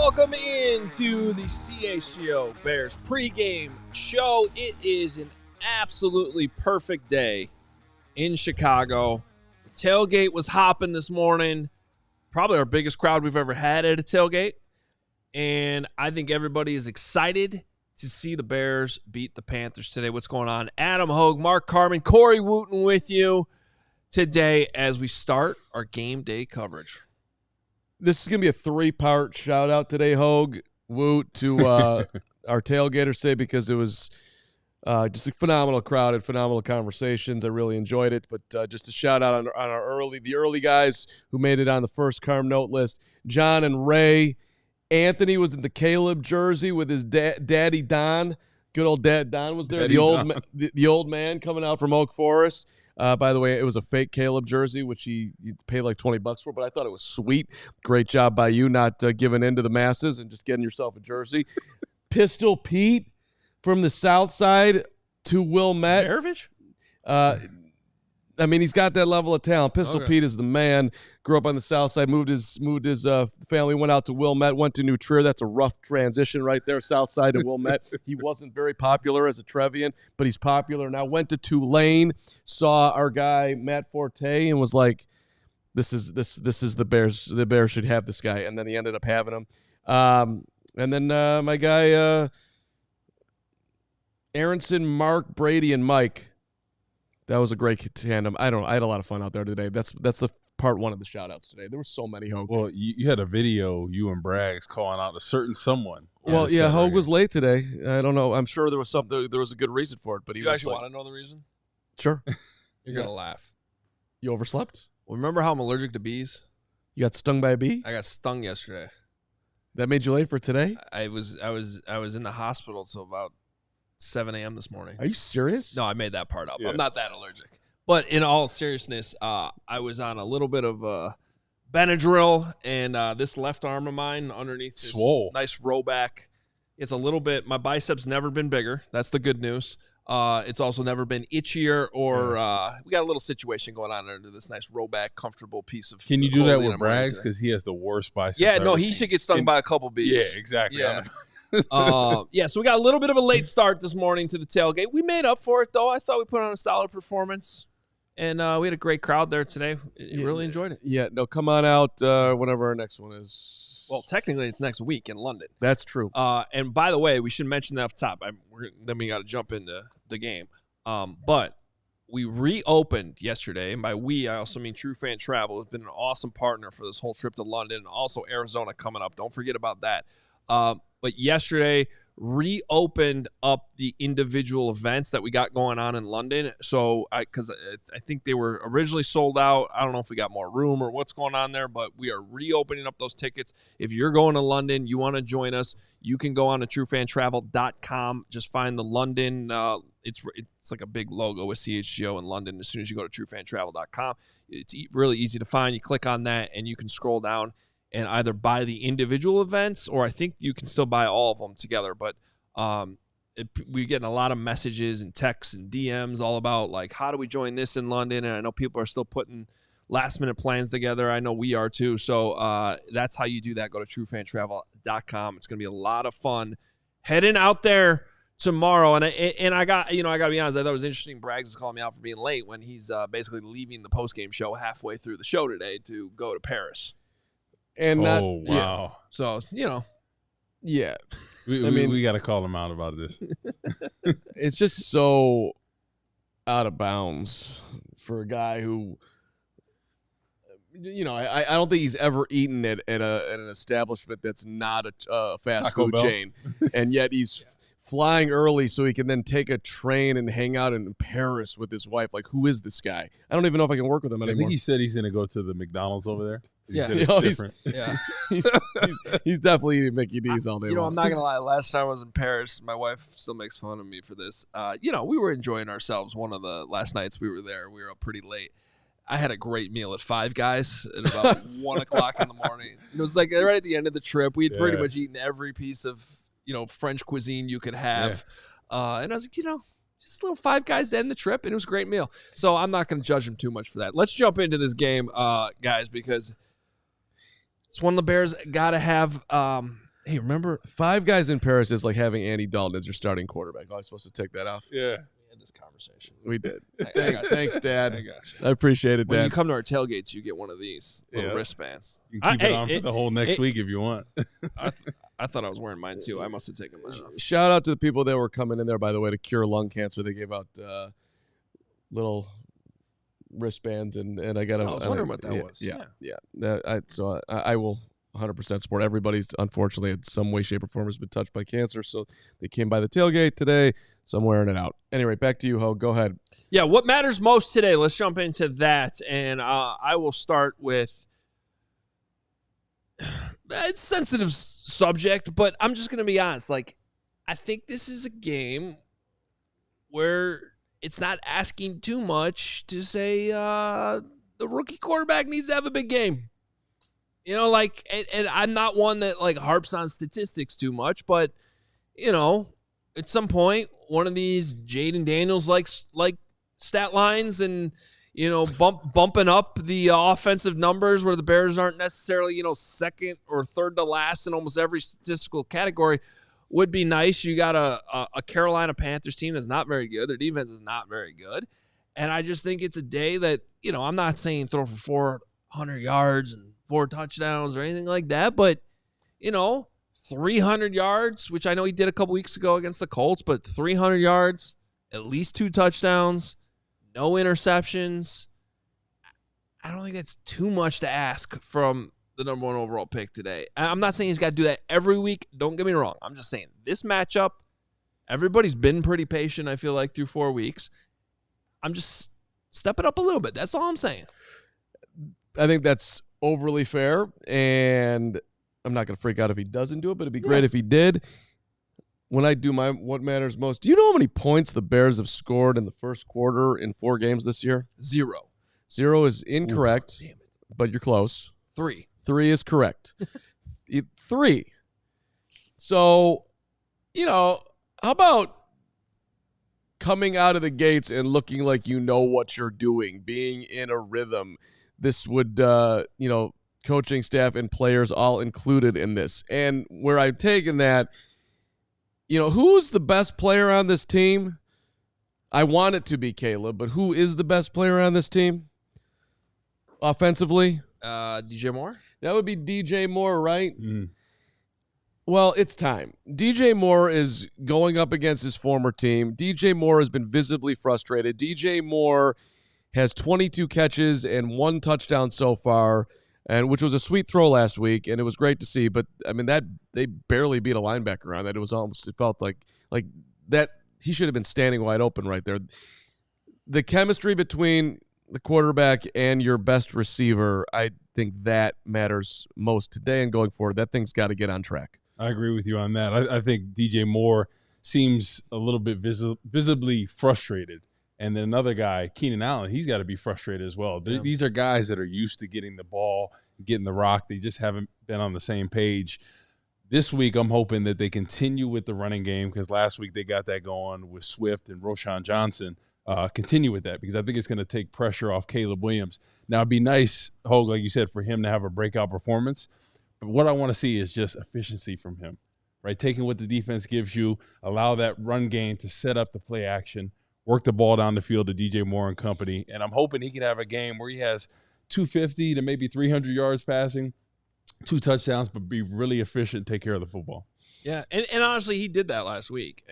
Welcome into the CHGO Bears Pregame Show. It is an absolutely perfect day in Chicago. The tailgate was hopping this morning. Probably our biggest crowd we've ever had at a tailgate. And I think everybody is excited to see the Bears beat the Panthers today. What's going on? Adam Hoge, Mark Carman, Corey Wootton with you today as we start our game day coverage. This is going to be a three-part shout-out today, Hogue, Woot, to our tailgaters today because it was just a phenomenal crowd and phenomenal conversations. I really enjoyed it. But just a shout-out on our the early guys who made it on the first Carm Note list. John and Ray. Anthony was in the Caleb jersey with his daddy Don. Good old dad Don was there. The old man coming out from Oak Forest. By the way, it was a fake Caleb jersey, which you paid like $20 for, but I thought it was sweet. Great job by you not giving in to the masses and just getting yourself a jersey. Pistol Pete from the South Side to Wilmette. Maravich? I mean, he's got that level of talent. Pistol Pete is the man. Grew up on the South Side, moved his family, went out to Wilmette, went to New Trier. That's a rough transition right there, South Side to Wilmette. He wasn't very popular as a Trevian, but he's popular now. Went to Tulane, saw our guy Matt Forte, and was like, "This is the Bears. The Bears should have this guy." And then he ended up having him. And then my guy Aronson, Mark, Brady, and Mike. That was a great tandem. I had a lot of fun out there today. That's the part one of the shout-outs today. There were so many, Hogue. Well, you had a video, you and Braggs, calling out a certain someone. Well, yeah, Hogue was late today. I don't know. I'm sure there was there was a good reason for it. But You actually want to know the reason? Sure. You're going to laugh. You overslept? Well, remember how I'm allergic to bees? You got stung by a bee? I got stung yesterday. That made you late for today? I was in the hospital till about 7 a.m. this morning. Are you serious? No, I made that part up. Yeah. I'm not that allergic. But in all seriousness, I was on a little bit of Benadryl, and this left arm of mine underneath this nice row back. It's a little bit, my biceps never been bigger. That's the good news. It's also never been itchier or we got a little situation going on under this nice row back, comfortable piece of Can you do that with Braggs? Because he has the worst biceps. Yeah, no, he should get stung by a couple bees. Yeah, exactly. Yeah. So we got a little bit of a late start this morning to the tailgate. We made up for it, though. I thought we put on a solid performance, and we had a great crowd there today. Really enjoyed it. Yeah, no, come on out whenever our next one is. Well, technically, it's next week in London. That's true. And by the way, we should mention that off the top. Then we got to jump into the game. But we reopened yesterday, and by we, I also mean True Fan Travel. It's been an awesome partner for this whole trip to London, and also Arizona coming up. Don't forget about that. But yesterday reopened up the individual events that we got going on in London. So because I think they were originally sold out. I don't know if we got more room or what's going on there, but we are reopening up those tickets. If you're going to London, you want to join us, you can go on to truefantravel.com. Just find the London. It's like a big logo with CHGO in London. As soon as you go to truefantravel.com, it's really easy to find. You click on that and you can scroll down and either buy the individual events, or I think you can still buy all of them together. But we're getting a lot of messages and texts and DMs all about, like, how do we join this in London? And I know people are still putting last-minute plans together. I know we are too. So that's how you do that. Go to truefantravel.com. It's going to be a lot of fun heading out there tomorrow. And I got to be honest, I thought it was interesting. Braggs is calling me out for being late when he's basically leaving the postgame show halfway through the show today to go to Paris. And wow. Yeah. So, Yeah. We got to call him out about this. It's just so out of bounds for a guy who, I don't think he's ever eaten at an establishment that's not a fast food chain. And yet he's flying early so he can then take a train and hang out in Paris with his wife. Like, who is this guy? I don't even know if I can work with him I anymore. think he said he's going to go to the McDonald's over there. He Yeah. said it's different. He's definitely eating Mickey D's all day long. I'm not going to lie. Last time I was in Paris, my wife still makes fun of me for this. We were enjoying ourselves. One of the last nights we were there, we were up pretty late. I had a great meal at Five Guys at about 1 o'clock in the morning. It was like right at the end of the trip. We had pretty much eaten every piece of, French cuisine you could have. And I was like, just a little Five Guys to end the trip, and it was a great meal. So I'm not going to judge him too much for that. Let's jump into this game, guys, because it's one of the Bears got to have. Hey, remember? Five Guys in Paris is like having Andy Dalton as your starting quarterback. Oh, I was supposed to take that off? Yeah. We had this conversation. We did. Thanks, Dad. I got you. I appreciate it, When Dad. you come to our tailgates, you get one of these little wristbands. You can keep it on for the whole next week if you want. I thought I was wearing mine too. I must have taken mine off. Shout out to the people that were coming in there, by the way, to cure lung cancer. They gave out little wristbands, and I got. I was wondering what that was. Yeah. So I will 100% support everybody's. Unfortunately, in some way, shape, or form has been touched by cancer, so they came by the tailgate today. So I'm wearing it out. Anyway, back to you, Ho. Go ahead. Yeah, what matters most today? Let's jump into that, and I will start with. It's a sensitive subject, but I'm just going to be honest. Like, I think this is a game where it's not asking too much to say the rookie quarterback needs to have a big game. And I'm not one that, like, harps on statistics too much, but, at some point, one of these Jaden Daniels like stat lines and, bumping up the offensive numbers where the Bears aren't necessarily, second or third to last in almost every statistical category would be nice. You got a Carolina Panthers team that's not very good. Their defense is not very good. And I just think it's a day that, I'm not saying throw for 400 yards and 4 touchdowns or anything like that, but, 300 yards, which I know he did a couple weeks ago against the Colts, but 300 yards, at least 2 touchdowns, no interceptions. I don't think that's too much to ask from the number 1 overall pick today. I'm not saying he's got to do that every week. Don't get me wrong. I'm just saying this matchup, everybody's been pretty patient, I feel like, through 4 weeks. I'm just stepping up a little bit. That's all I'm saying. I think that's overly fair, and I'm not going to freak out if he doesn't do it, but it'd be great if he did. When I do my what matters most, do you know how many points the Bears have scored in the first quarter in 4 games this year? 0. 0 is incorrect, Damn it. but you're close. 3. 3 is correct. 3. So, how about coming out of the gates and looking like you know what you're doing, being in a rhythm? This would, coaching staff and players all included in this. And where I'm taking that, who's the best player on this team? I want it to be Caleb, but who is the best player on this team offensively? DJ Moore? That would be DJ Moore, right? Mm. Well, it's time. DJ Moore is going up against his former team. DJ Moore has been visibly frustrated. DJ Moore has 22 catches and 1 touchdown so far, and which was a sweet throw last week, and it was great to see. But I mean, that they barely beat a linebacker on that. It felt like that he should have been standing wide open right there. The chemistry between the quarterback and your best receiver, I think that matters most today and going forward. That thing's got to get on track. I agree with you on that. I think DJ Moore seems a little bit visibly frustrated. And then another guy, Keenan Allen, he's got to be frustrated as well. Yeah. These are guys that are used to getting the ball, getting the rock. They just haven't been on the same page. This week, I'm hoping that they continue with the running game because last week they got that going with Swift and Roschon Johnson. Continue with that because I think it's going to take pressure off Caleb Williams. Now, it'd be nice, Hoge, like you said, for him to have a breakout performance. But what I want to see is just efficiency from him, right? Taking what the defense gives you, allow that run game to set up the play action, work the ball down the field to DJ Moore and company. And I'm hoping he can have a game where he has 250 to maybe 300 yards passing, 2 touchdowns, but be really efficient, take care of the football. Yeah, and honestly, he did that last week.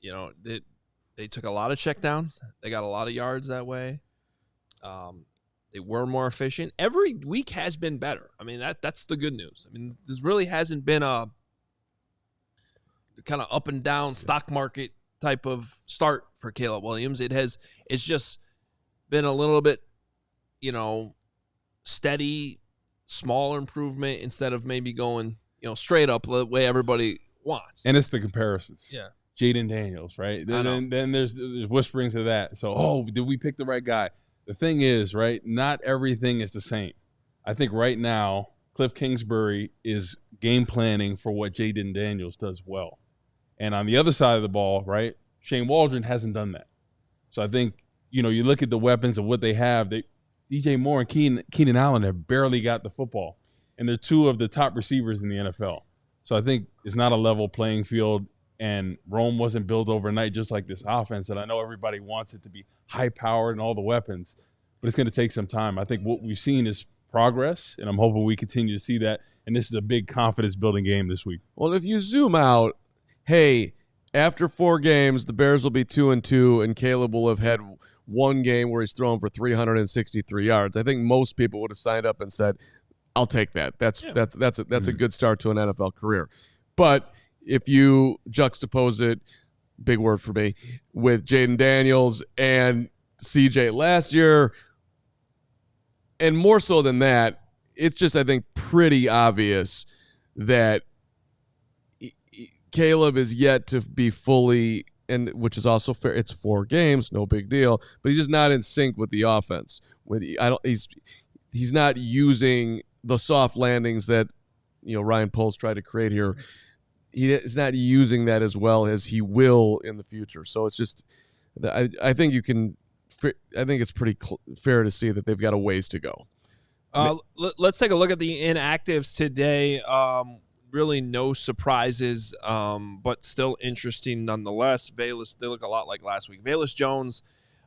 They took a lot of checkdowns. They got a lot of yards that way. They were more efficient. Every week has been better. I mean, that's the good news. I mean, this really hasn't been a kind of up and down stock market type of start for Caleb Williams. It's just been a little bit, steady, smaller improvement instead of maybe going, straight up the way everybody wants. And it's the comparisons. Yeah. Jaden Daniels, right? Then there's whisperings of that. So, did we pick the right guy? The thing is, right, not everything is the same. I think right now, Cliff Kingsbury is game planning for what Jaden Daniels does well. And on the other side of the ball, right, Shane Waldron hasn't done that. So I think, you look at the weapons of what they have. DJ Moore and Keenan Allen have barely got the football. And they're two of the top receivers in the NFL. So I think it's not a level playing field. And Rome wasn't built overnight, just like this offense. And I know everybody wants it to be high-powered and all the weapons, but it's going to take some time. I think what we've seen is progress, and I'm hoping we continue to see that. And this is a big confidence-building game this week. Well, if you zoom out, hey, after 4 games, the Bears will be 2-2, and Caleb will have had one game where he's thrown for 363 yards. I think most people would have signed up and said, "I'll take that. That's a good start to an NFL career." But if you juxtapose it, big word for me, with Jaden Daniels and CJ last year, and more so than that, it's just, I think, pretty obvious that Caleb is yet to be fully, and which is also fair. It's 4 games, no big deal, but he's just not in sync with the offense. He's not using the soft landings that Ryan Poles tried to create here. He is not using that as well as he will in the future. So it's just, I think it's pretty fair to see that they've got a ways to go. Let's take a look at the inactives today. Really no surprises, but still interesting nonetheless. Velus, they look a lot like last week. Velus Jones,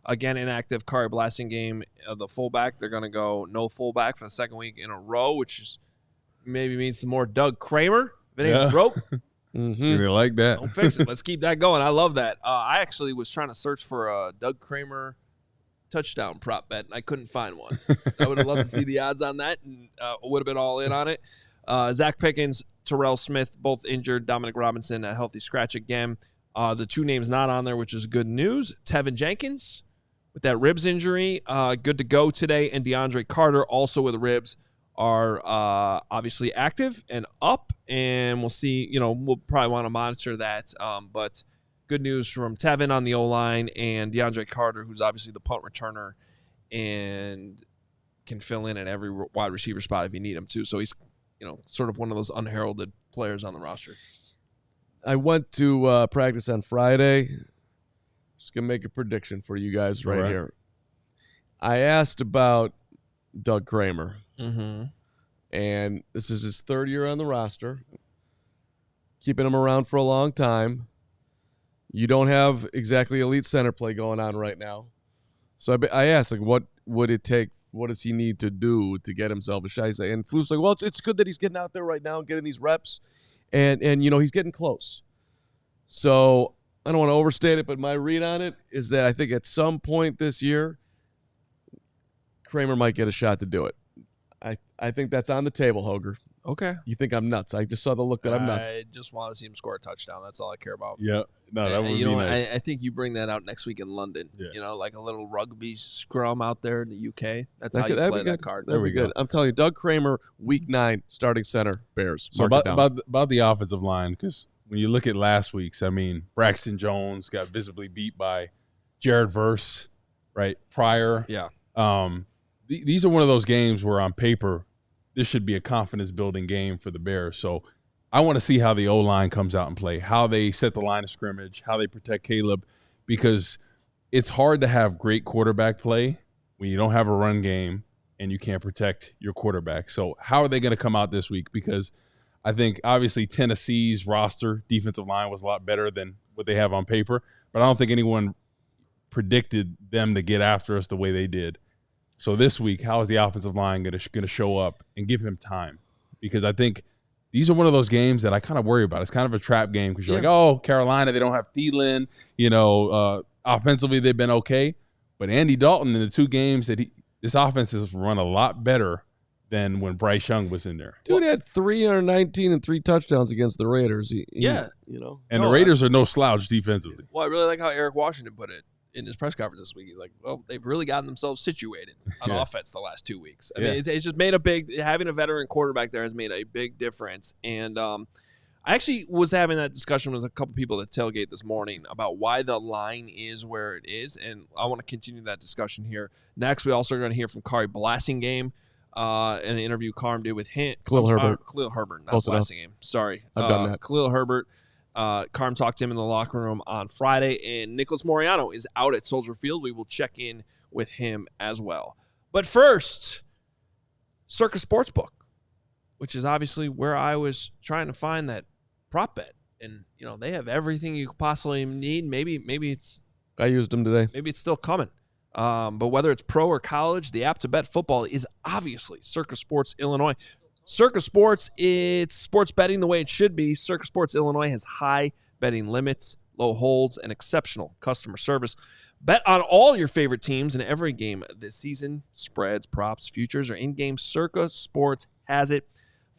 again, inactive. Kari Blasingame, the fullback. They're going to go no fullback for the second week in a row, which maybe means some more Doug Kramer. If it ain't broke. Mm-hmm. Like that. Don't fix it. Let's keep that going. I love that. I actually was trying to search for a Doug Kramer touchdown prop bet, and I couldn't find one. I would have loved to see the odds on that, and would have been all in on it. Zach Pickens, Terrell Smith, both injured. Dominic Robinson, a healthy scratch again. The 2 names not on there, which is good news. Tevin Jenkins with that ribs injury, good to go today. And DeAndre Carter, also with ribs, are obviously active and up. And we'll see, we'll probably want to monitor that. But good news from Tevin on the O-line and DeAndre Carter, who's obviously the punt returner and can fill in at every wide receiver spot if you need him to. So he's, sort of one of those unheralded players on the roster. I went to practice on Friday. Just going to make a prediction for you guys right here. I asked about Doug Kramer. Mm-hmm. And this is his 3rd year on the roster. Keeping him around for a long time. You don't have exactly elite center play going on right now. So I asked, what would it take? What does he need to do to get himself a shot? And Flu's like, well, it's good that he's getting out there right now and getting these reps. And he's getting close. So I don't want to overstate it, but my read on it is that I think at some point this year, Kramer might get a shot to do it. I think that's on the table, Hoger. Okay. You think I'm nuts? I just saw the look that I'm nuts. I just want to see him score a touchdown. That's all I care about. Yeah. No, that would be nice. I think you bring that out next week in London. Yeah. Like a little rugby scrum out there in the UK. That's how you play that card. There we go. I'm telling you, Doug Kramer, week 9, starting center, Bears. So about the offensive line, because when you look at last week's, Braxton Jones got visibly beat by Jared Verse, right? Pryor. Yeah. These are one of those games where on paper, this should be a confidence-building game for the Bears. So I want to see how the O-line comes out and play, how they set the line of scrimmage, how they protect Caleb, because it's hard to have great quarterback play when you don't have a run game and you can't protect your quarterback. So how are they going to come out this week? Because I think obviously Tennessee's roster defensive line was a lot better than what they have on paper, but I don't think anyone predicted them to get after us the way they did. So this week, how is the offensive line going to show up and give him time? Because I think these are one of those games that I kind of worry about. It's kind of a trap game because you're like, oh, Carolina, they don't have Thielen. Offensively, they've been okay. But Andy Dalton in the 2 games that this offense has run a lot better than when Bryce Young was in there. Dude had 319 and 3 touchdowns against the Raiders. The Raiders are no slouch defensively. Well, I really like how Eric Washington put it in his press conference this week. He's like, well, they've really gotten themselves situated on offense the last 2 weeks. I mean, it's just made having a veteran quarterback there has made a big difference. And I actually was having that discussion with a couple people at Tailgate this morning about why the line is where it is. And I want to continue that discussion here. Next, we also are going to hear from Kari Blasingame. In an interview Carm did with him. Khalil Herbert, not Blasingame. Sorry. I've done that. Khalil Herbert. Carm talked to him in the locker room on Friday, and Nicholas Moriano is out at Soldier Field. We will check in with him as well. But first, Circa Sportsbook, which is obviously where I was trying to find that prop bet. And, they have everything you could possibly need. Maybe it's... I used them today. Maybe it's still coming. But whether it's pro or college, the app to bet football is obviously Circa Sports Illinois. Circa Sports, it's sports betting the way it should be. Circa Sports Illinois has high betting limits, low holds, and exceptional customer service. Bet on all your favorite teams in every game this season. Spreads, props, futures, or in-game. Circa Sports has it.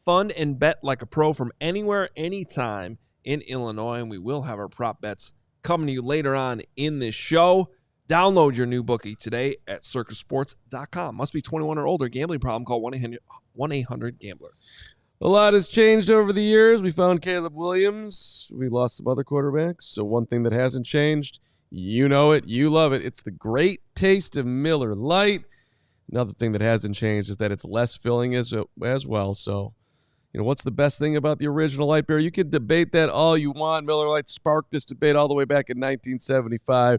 Fund and bet like a pro from anywhere, anytime in Illinois. And we will have our prop bets coming to you later on in this show. Download your new bookie today at circasports.com. Must be 21 or older. Gambling problem, call 1-800-GAMBLER. A lot has changed over the years. We found Caleb Williams. We lost some other quarterbacks. So one thing that hasn't changed, you know it, you love it. It's the great taste of Miller Lite. Another thing that hasn't changed is that it's less filling as well. So, what's the best thing about the original light beer? You can debate that all you want. Miller Lite sparked this debate all the way back in 1975.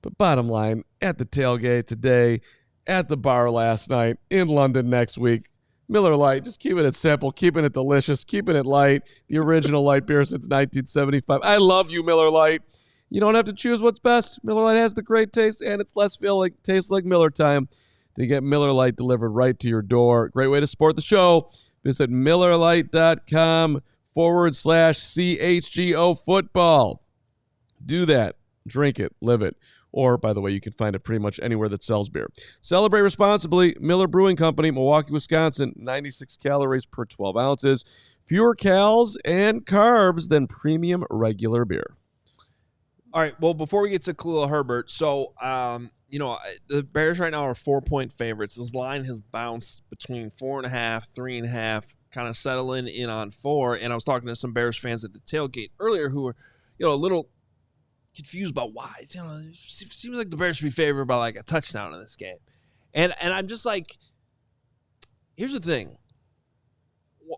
But bottom line, at the tailgate today, at the bar last night, in London next week, Miller Lite, just keeping it simple, keeping it delicious, keeping it light. The original light beer since 1975. I love you, Miller Lite. You don't have to choose what's best. Miller Lite has the great taste, and it's less filling. Tastes like Miller time. To get Miller Lite delivered right to your door. Great way to support the show. Visit MillerLite.com/CHGO football. Do that. Drink it. Live it. Or, by the way, you can find it pretty much anywhere that sells beer. Celebrate responsibly. Miller Brewing Company, Milwaukee, Wisconsin. 96 calories per 12 ounces. Fewer calories and carbs than premium regular beer. All right, well, before we get to Khalil Herbert, so, the Bears right now are 4-point favorites. This line has bounced between 4.5, 3.5, kind of settling in on 4. And I was talking to some Bears fans at the tailgate earlier who were, a little confused about why. It seems like the Bears should be favored by like a touchdown in this game. And I'm just like, here's the thing.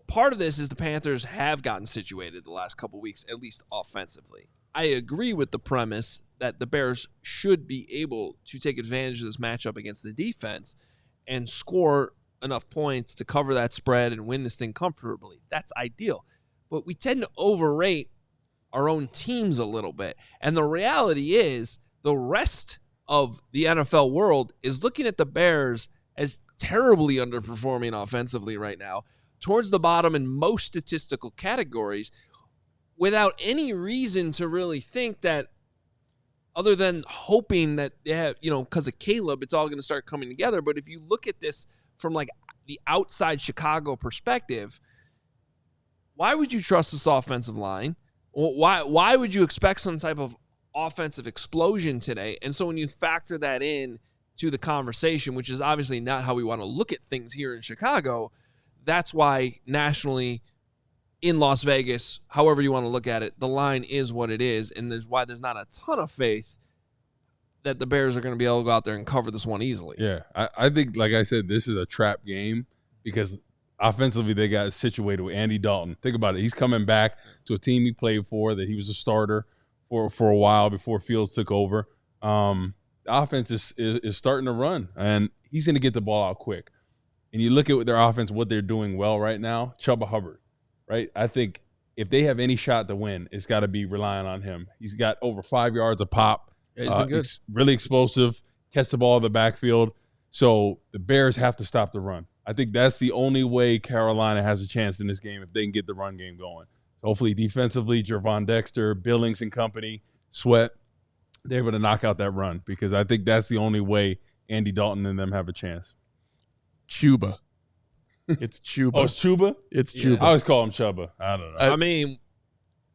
Part of this is the Panthers have gotten situated the last couple weeks, at least offensively. I agree with the premise that the Bears should be able to take advantage of this matchup against the defense and score enough points to cover that spread and win this thing comfortably. That's ideal. But we tend to overrate our own teams a little bit. And the reality is the rest of the NFL world is looking at the Bears as terribly underperforming offensively right now, towards the bottom in most statistical categories, without any reason to really think that, other than hoping that they have, because of Caleb, it's all going to start coming together. But if you look at this from like the outside Chicago perspective, why would you trust this offensive line? Why would you expect some type of offensive explosion today? And so when you factor that in to the conversation, which is obviously not how we want to look at things here in Chicago, that's why nationally in Las Vegas, however you want to look at it, the line is what it is, and there's not a ton of faith that the Bears are going to be able to go out there and cover this one easily. Yeah, I think, like I said, this is a trap game because offensively, they got situated with Andy Dalton. Think about it. He's coming back to a team he played for that he was a starter for a while before Fields took over. The offense is starting to run, and he's going to get the ball out quick. And you look at their offense, what they're doing well right now, Chuba Hubbard, right? I think if they have any shot to win, it's got to be relying on him. He's got over 5 yards of pop. Yeah, he's been good. Really explosive, catch the ball in the backfield. So the Bears have to stop the run. I think that's the only way Carolina has a chance in this game if they can get the run game going. Hopefully defensively, Jervon Dexter, Billings and company, Sweat, they're able to knock out that run because I think that's the only way Andy Dalton and them have a chance. Chuba. It's Chuba. Oh, it's Chuba? It's Yeah. Chuba. I always call him Chuba. I don't know. I mean,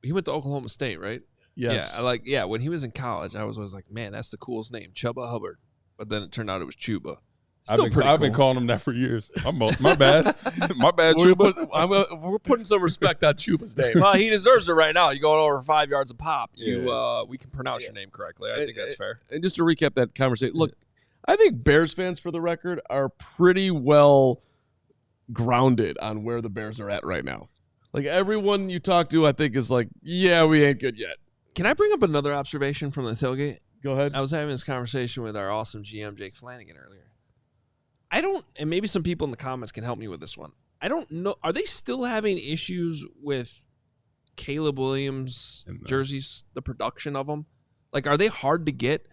he went to Oklahoma State, right? Yes. Yeah, when he was in college, I was always like, man, that's the coolest name, Chuba Hubbard. But then it turned out it was Chuba. Still I've been calling him that for years. My bad. My bad, Chuba. We're putting some respect on Chuba's name. Well, he deserves it right now. You go over 5 yards a pop. Yeah. We can pronounce your name correctly. I think that's fair. And just to recap that conversation, look, I think Bears fans, for the record, are pretty well grounded on where the Bears are at right now. Like, everyone you talk to, I think, is like, yeah, we ain't good yet. Can I bring up another observation from the tailgate? Go ahead. I was having this conversation with our awesome GM, Jake Flanagan, earlier. And maybe some people in the comments can help me with this one. I don't know. Are they still having issues with Caleb Williams jerseys, the production of them? Like, are they hard to get?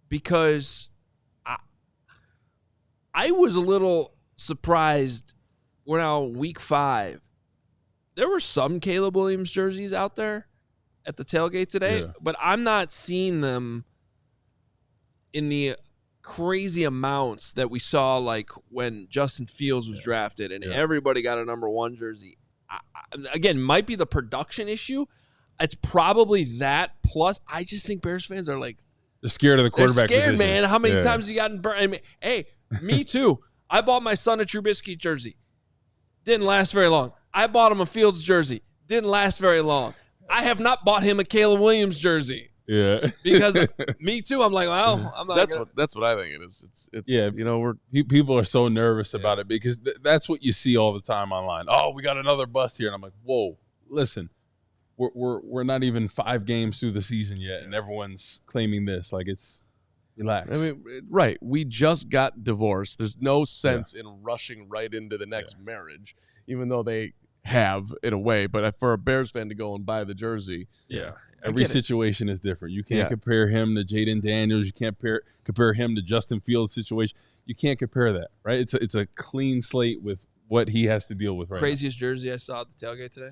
Because I was a little surprised. We're now week 5. There were some Caleb Williams jerseys out there at the tailgate today, but I'm not seeing them in the crazy amounts that we saw, like when Justin Fields was drafted and everybody got a number 1 jersey. Again, might be the production issue. It's probably that. Plus, I just think Bears fans are like, they're scared of the quarterback. They're scared, position. man. How many times you gotten burned? I mean, hey, me too. I bought my son a Trubisky jersey. Didn't last very long. I bought him a Fields jersey. Didn't last very long. I have not bought him a Caleb Williams jersey. Yeah, because me too. I'm like, well, I'm not. That's what I think it is. It's you know, people are so nervous about it because that's what you see all the time online. Oh, we got another bust here, and I'm like, whoa, listen, we're not even 5 games through the season yet, and everyone's claiming this. Like, it's relax. I mean, right? We just got divorced. There's no sense in rushing right into the next marriage, even though they have in a way. But for a Bears fan to go and buy the jersey, every situation is different. You can't compare him to Jaden Daniels. You can't compare him to Justin Fields' situation. You can't compare that, right? It's a clean slate with what he has to deal with right Craziest jersey I saw at the tailgate today?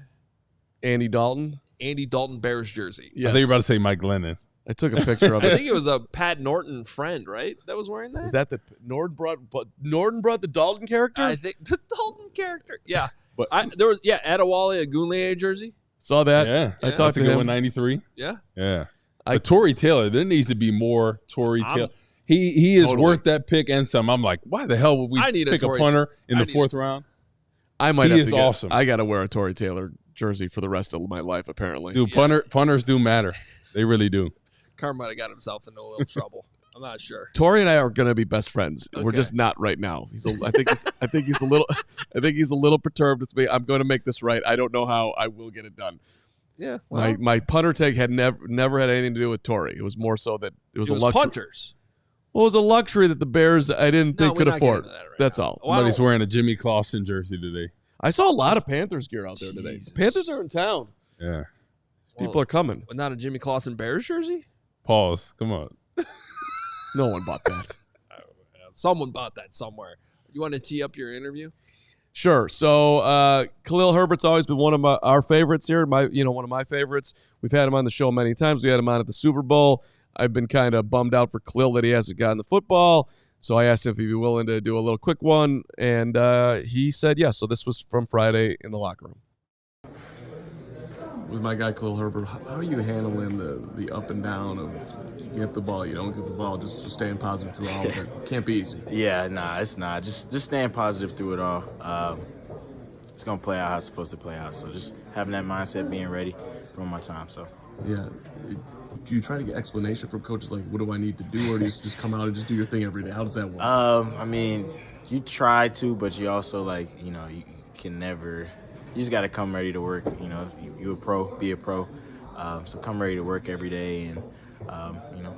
Andy Dalton Bears jersey. now. I think you're about to say Mike Glennon. I took a picture of I it. think it was a Pat Norton friend, right? That was wearing that? Is that the Norton brought the Dalton character? I think the Dalton character. Yeah. But There was Adewale Agunleye jersey. Saw that. Yeah. I talked to him. 93. Yeah. Yeah. But Torrey Taylor, there needs to be more Torrey Taylor. He is worth that pick and some. I'm like, why the hell would we pick a punter in the 4th round? I might he have is to get, awesome. I got to wear a Torrey Taylor jersey for the rest of my life, apparently. Dude, punters do matter. They really do. Carman might have got himself into a little trouble. I'm not sure. Torrey and I are going to be best friends. Okay. We're just not right now. I think he's a little perturbed with me. I'm going to make this right. I don't know how I will get it done. Yeah. Well, My punter take had never had anything to do with Torrey. It was more so that it was a luxury. punters. Well, it was a luxury that the Bears I didn't think could afford. That's all. Somebody's wearing a Jimmy Clausen jersey today. I saw a lot of Panthers gear out there today. Jesus. Panthers are in town. Yeah. People are coming. But not a Jimmy Clausen Bears jersey? Pause. Come on. No one bought that. Someone bought that somewhere. You want to tee up your interview? Sure. So Khalil Herbert's always been one of our favorites here. One of my favorites. We've had him on the show many times. We had him on at the Super Bowl. I've been kind of bummed out for Khalil that he hasn't gotten the football. So I asked him if he'd be willing to do a little quick one, and he said yes. So this was from Friday in the locker room. With my guy Khalil Herbert, how are you handling the up and down of you get the ball, you don't get the ball, just staying positive through all of it? Can't be easy. Yeah, nah, it's not. Just staying positive through it all. It's gonna play out how it's supposed to play out. So just having that mindset, being ready for my time. So yeah. Do you try to get explanation from coaches like, what do I need to do, or do you just come out and just do your thing every day? How does that work? I mean, you try to, but you also you can never. You just got to come ready to work. You a pro, be a pro. So come ready to work every day, and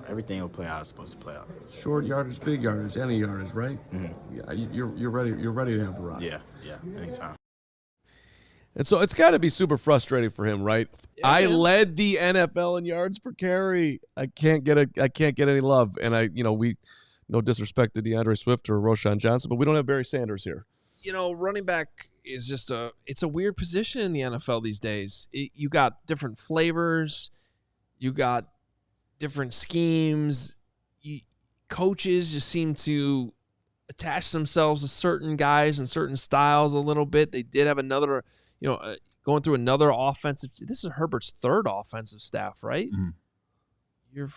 everything will play out how it's supposed to play out. Short yardage, big yardage, any yardage, right? Mm-hmm. Yeah, you're ready. You're ready to have the rock. Yeah, anytime. And so it's got to be super frustrating for him, right? Yeah, I man. led the NFL in yards per carry. I can't get any love, and we, no disrespect to DeAndre Swift or Roshan Johnson, but we don't have Barry Sanders here. Running back is just it's a weird position in the NFL these days. You got different flavors. You got different schemes. Coaches just seem to attached themselves to certain guys and certain styles a little bit. They did have another, going through another offensive. This is Herbert's third offensive staff, right? Mm-hmm. You're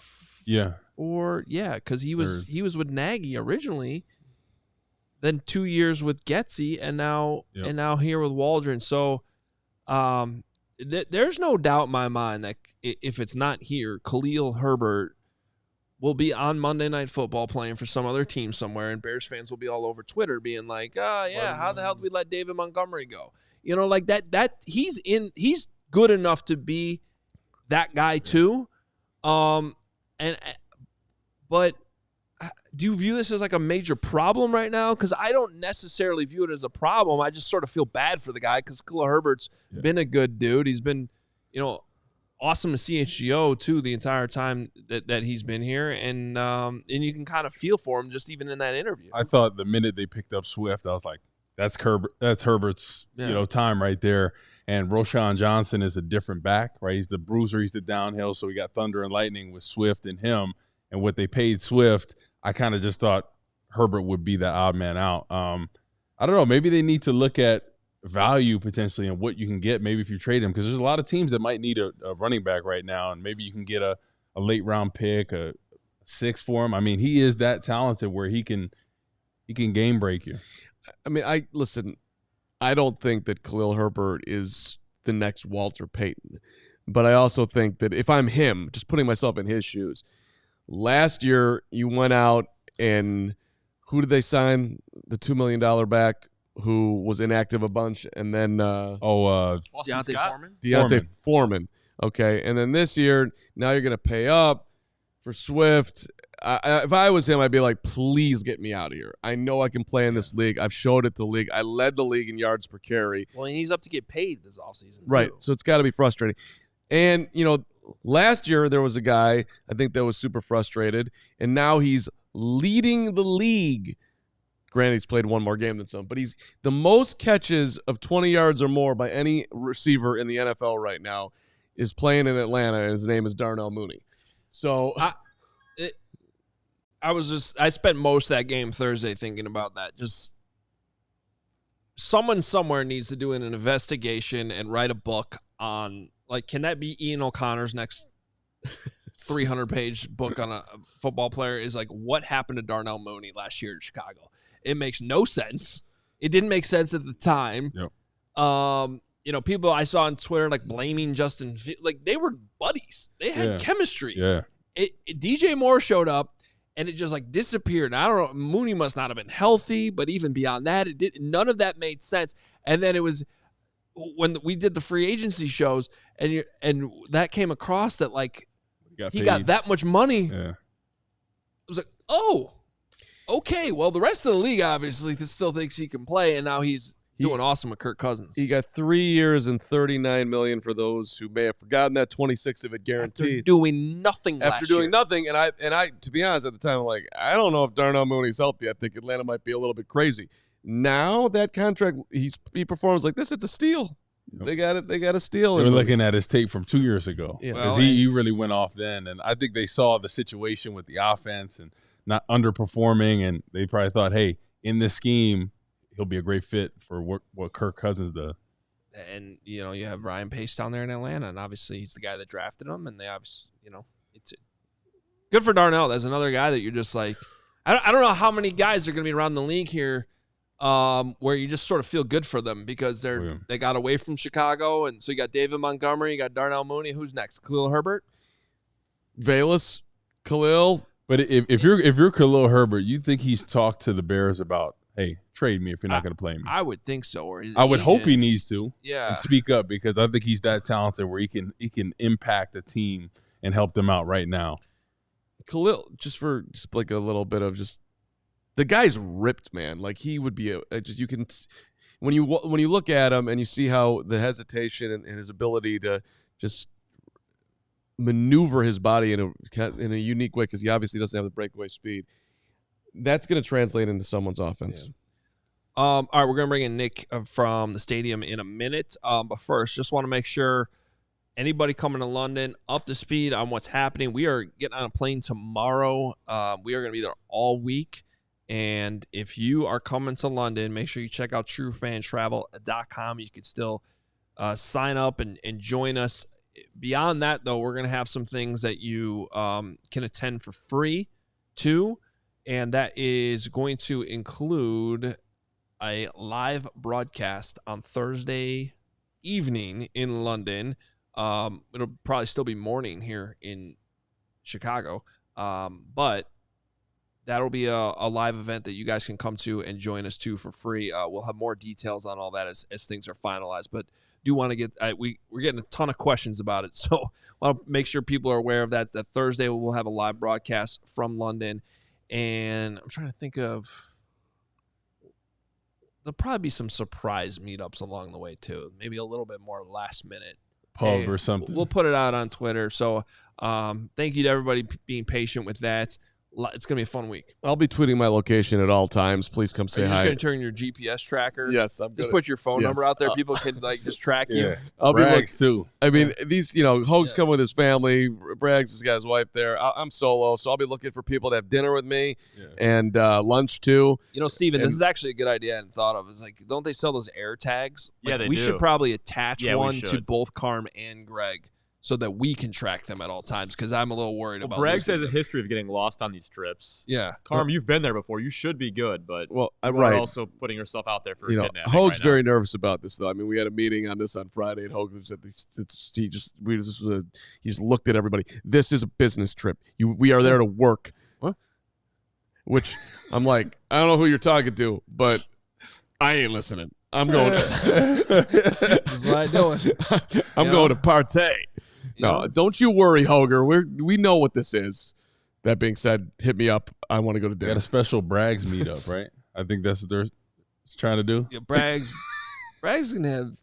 because he was with Nagy originally, then 2 years with Getsy, and now here with Waldron. So, there's no doubt in my mind that if it's not here, Khalil Herbert will be on Monday Night Football playing for some other team somewhere, and Bears fans will be all over Twitter being like, how the hell did we let David Montgomery go? Like that he's good enough to be that guy too. But do you view this as like a major problem right now? Because I don't necessarily view it as a problem. I just sort of feel bad for the guy because Khalil Herbert's been a good dude. He's been, awesome to CHGO too the entire time that he's been here, and you can kind of feel for him just even in that interview. I thought the minute they picked up Swift, I was like, that's Herbert's time right there. And Roschon Johnson is a different back, right? He's the bruiser, he's the downhill. So we got thunder and lightning with Swift and him. And what they paid Swift, I kind of just thought Herbert would be the odd man out. I don't know. Maybe they need to look at value potentially and what you can get maybe if you trade him, because there's a lot of teams that might need a running back right now, and maybe you can get a late round pick, a 6 for him. I mean, he is that talented where he can game break you. I mean, I don't think that Khalil Herbert is the next Walter Payton, but I also think that if I'm him, just putting myself in his shoes, last year you went out and who did they sign? The $2 million back who was inactive a bunch, and then Deontay Foreman. Okay, and then this year now you're going to pay up for Swift. If I was him, I'd be like, please get me out of here. I know I can play in this league. I've showed it to the league. I led the league in yards per carry. Well, and he's up to get paid this offseason. Right, so it's got to be frustrating. And, last year there was a guy, I think, that was super frustrated, and now he's leading the league. Granted, he's played one more game than some, but he's the most catches of 20 yards or more by any receiver in the NFL right now is playing in Atlanta, and his name is Darnell Mooney. So I spent most of that game Thursday thinking about that. Just someone somewhere needs to do an investigation and write a book on, like, can that be Ian O'Connor's next 300-page book on a football player? Is like, what happened to Darnell Mooney last year in Chicago? It makes no sense. It didn't make sense at the time. Yep. People I saw on Twitter like blaming Justin, like they were buddies. They had chemistry. Yeah. DJ Moore showed up and it just like disappeared. And I don't know. Mooney must not have been healthy, but even beyond that, none of that made sense. And then it was when we did the free agency shows, and that came across that like he got that much money. Yeah. It was like, oh. Okay, well, the rest of the league obviously still thinks he can play, and now he's doing awesome with Kirk Cousins. He got 3 years and $39 million for those who may have forgotten that, 26 of it guaranteed. After doing nothing last year. And I, to be honest, at the time, I'm like, I don't know if Darnell Mooney's healthy. I think Atlanta might be a little bit crazy. Now that contract, he performs like this. It's a steal. Yep. They got a steal. They were looking at his tape from 2 years ago because he really went off then, and I think they saw the situation with the offense and not underperforming, and they probably thought, hey, in this scheme, he'll be a great fit for what Kirk Cousins does. And, you have Ryan Pace down there in Atlanta, and obviously he's the guy that drafted him, and they obviously, it's good for Darnell. That's another guy that you're just like, I don't know how many guys are going to be around the league here where you just sort of feel good for them because they got away from Chicago, and so you got David Montgomery, you got Darnell Mooney. Who's next? Khalil Herbert? Velus, Khalil. But if you're Khalil Herbert, you think he's talked to the Bears about, hey, trade me if you're not going to play me? I would think so. Or I would hope he needs to. Yeah. And speak up, because I think he's that talented where he can impact a team and help them out right now. Khalil, just like a little bit of just the guy's ripped, man. Like he would be you can when you look at him and you see how the hesitation and his ability to just maneuver his body in a unique way, because he obviously doesn't have the breakaway speed. That's going to translate into someone's offense. Yeah. All right, we're going to bring in Nick from the stadium in a minute. But first, just want to make sure anybody coming to London up to speed on what's happening. We are getting on a plane tomorrow. We are going to be there all week. And if you are coming to London, make sure you check out truefantravel.com. You can still sign up and join us. Beyond that, though, we're going to have some things that you can attend for free, too. And that is going to include a live broadcast on Thursday evening in London. It'll probably still be morning here in Chicago. But that'll be a live event that you guys can come to and join us to for free. We'll have more details on all that as things are finalized. But do want to get we're getting a ton of questions about it, so I want to make sure people are aware of that. That Thursday we'll have a live broadcast from London, and I'm trying to think of. There'll probably be some surprise meetups along the way too. Maybe a little bit more last minute pub or something. We'll put it out on Twitter. So thank you to everybody being patient with that. It's going to be a fun week. I'll be tweeting my location at all times. Please come say hi. Are you just going to turn your GPS tracker? Yes, I'm just put your phone number out there. People can just track you. I'll Braggs be too. I mean, these Hoge's come with his family. Braggs has got his wife there. I'm solo, so I'll be looking for people to have dinner with me and lunch too. Steven, this is actually a good idea I hadn't thought of. It's like, don't they sell those air tags? Yeah, they do. We should probably attach one to both Carm and Greg, so that we can track them at all times, because I'm a little worried about Braggs has a history of getting lost on these trips. Yeah. Carm, you've been there before. You should be good, but you're also putting yourself out there for kidnapping. Hoge's very nervous about this, though. I mean, we had a meeting on this on Friday, and Hoge said he just looked at everybody. This is a business trip. We are there to work. What? Which I'm like, I don't know who you're talking to, but I ain't listening. I'm going. That's what I'm doing. I'm going to partay. No, don't you worry, Hoger. We know what this is. That being said, hit me up. I want to go to dinner. Got a special Braggs meetup, right? I think that's what they're trying to do. Yeah, Braggs gonna have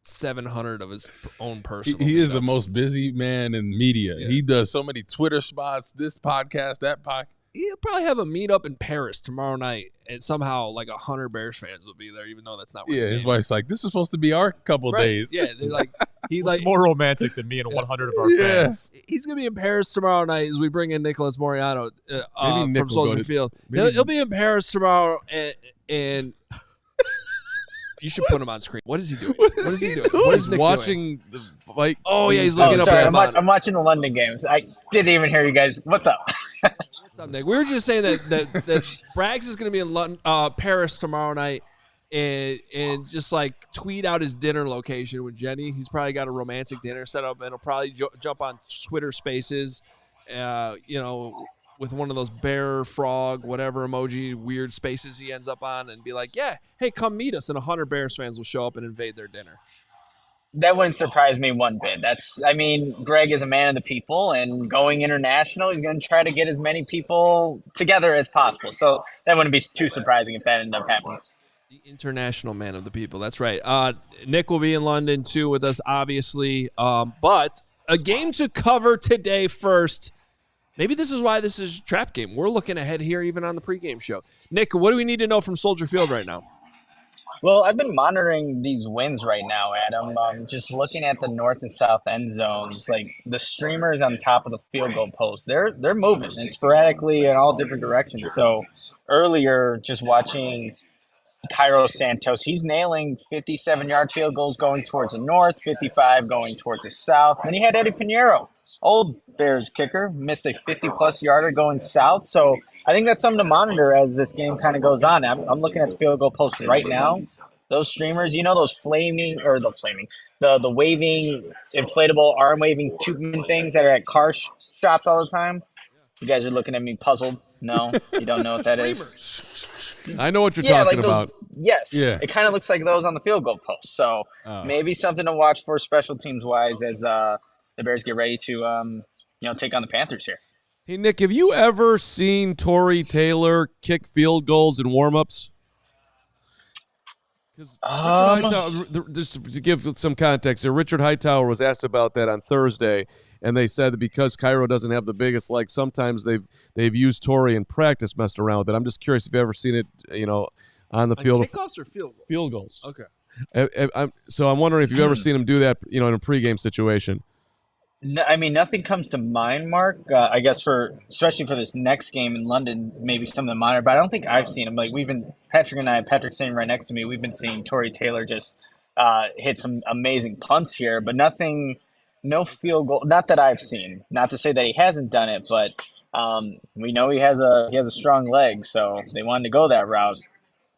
700 of his own personal. He is the most busy man in media. Yeah. He does so many Twitter spots, this podcast, that podcast. He'll probably have a meetup in Paris tomorrow night, and somehow like 100 Bears fans will be there, even though that's not what his wife's like, this is supposed to be our couple days. Yeah, they're like, it's more romantic than me and 100 of our fans. He's going to be in Paris tomorrow night as we bring in Nicholas Moriano from Soldier Field. He'll be in Paris tomorrow, and you should put him on screen. What is he doing? What is he doing? What is Nick watching doing? The fight? Oh, yeah, he's looking up sorry, at I'm watching the London games. I didn't even hear you guys. What's up? What's up, Nick? We were just saying that Braggs is going to be in Paris tomorrow night and just like tweet out his dinner location with Jenny. He's probably got a romantic dinner set up, and he'll probably jump on Twitter Spaces, with one of those bear, frog, whatever emoji, weird spaces he ends up on, and be like, yeah, hey, come meet us. And 100 Bears fans will show up and invade their dinner. That wouldn't surprise me one bit. Greg is a man of the people, and going international, he's going to try to get as many people together as possible. So that wouldn't be too surprising if that ended up happening. The international man of the people. That's right. Nick will be in London, too, with us, obviously. But a game to cover today first. Maybe this is why this is a trap game. We're looking ahead here even on the pregame show. Nick, what do we need to know from Soldier Field right now? Well, I've been monitoring these winds right now, Adam. Just looking at the north and south end zones, like the streamers on top of the field goal post, they're moving and sporadically in all different directions. So earlier, just watching Cairo Santos, he's nailing 57-yard field goals going towards the north, 55 going towards the south. Then he had Eddie Pinheiro, old Bears kicker, missed a 50-plus yarder going south. So I think that's something to monitor as this game kind of goes on. I'm looking at the field goal post right now. Those streamers, those the waving inflatable arm waving tube things that are at car shops all the time. You guys are looking at me puzzled. No, you don't know what that is. I know what you're talking about. Yes. Yeah. It kind of looks like those on the field goal post. So maybe something to watch for special teams wise as the Bears get ready to take on the Panthers here. Hey, Nick, have you ever seen Torrey Taylor kick field goals in warm-ups? Just to give some context, Richard Hightower was asked about that on Thursday, and they said that because Cairo doesn't have the biggest legs, sometimes they've used Torrey in practice, messed around with it. I'm just curious if you've ever seen it, on the field. Kickoffs or field goals? Field goals. Okay. So I'm wondering if you've ever seen him do that, in a pregame situation. No, I mean, nothing comes to mind, Mark. I guess especially for this next game in London, maybe some of the minor, but I don't think I've seen him. Like Patrick's sitting right next to me. We've been seeing Torrey Taylor just hit some amazing punts here, but nothing, no field goal. Not that I've seen. Not to say that he hasn't done it, but we know he has a strong leg, so if they wanted to go that route.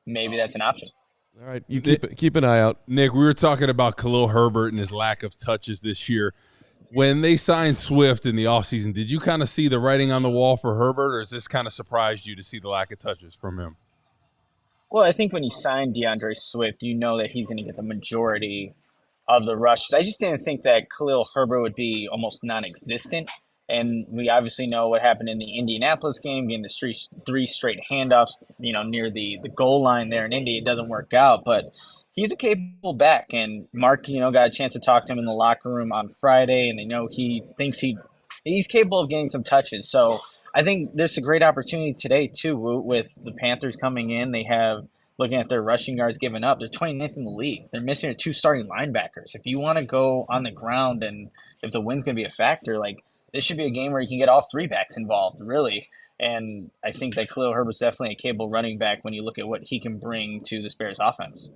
Maybe that's an option. All right, you keep an eye out. Nick, we were talking about Khalil Herbert and his lack of touches this year. When they signed Swift in the offseason, did you kind of see the writing on the wall for Herbert, or has this kind of surprised you to see the lack of touches from him? Well, I think when you sign DeAndre Swift, you know that he's going to get the majority of the rushes. I just didn't think that Khalil Herbert would be almost non-existent. And we obviously know what happened in the Indianapolis game, getting the three straight handoffs, near the goal line there in Indy. It doesn't work out, but he's a capable back. And Mark, got a chance to talk to him in the locker room on Friday, and I know he thinks he's capable of getting some touches. So I think there's a great opportunity today, too, with the Panthers coming in. They have, looking at their rushing yards given up, they're 29th in the league. They're missing 2 starting linebackers. If you want to go on the ground and if the wind's going to be a factor, this should be a game where you can get all 3 backs involved, really. And I think that Khalil Herbert's definitely a capable running back when you look at what he can bring to the Bears offense.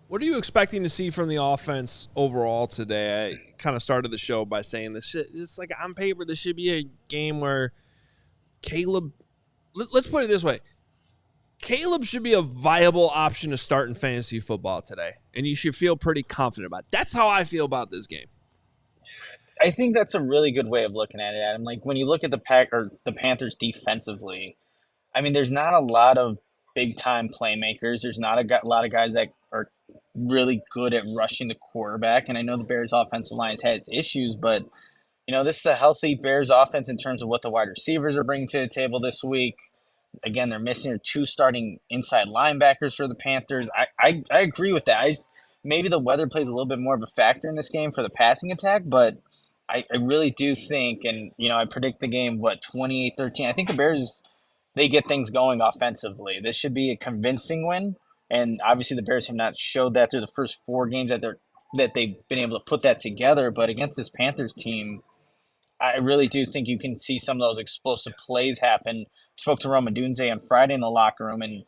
What are you expecting to see from the offense overall today? I kind of started the show by saying it's like on paper, this should be a game where Caleb – let's put it this way. Caleb should be a viable option to start in fantasy football today, and you should feel pretty confident about it. That's how I feel about this game. I think that's a really good way of looking at it, Adam. Like when you look at the Panthers defensively, I mean, there's not a lot of big time playmakers. There's not a lot of guys that are really good at rushing the quarterback. And I know the Bears offensive line has had its issues, but this is a healthy Bears offense in terms of what the wide receivers are bringing to the table this week. Again, they're missing their 2 starting inside linebackers for the Panthers. I agree with that. Maybe the weather plays a little bit more of a factor in this game for the passing attack, but I really do think, and I predict the game 28-13. I think the Bears, they get things going offensively. This should be a convincing win, and obviously the Bears have not showed that through the first 4 games that they've been able to put that together. But against this Panthers team, I really do think you can see some of those explosive plays happen. Spoke to Rome Odunze on Friday in the locker room, and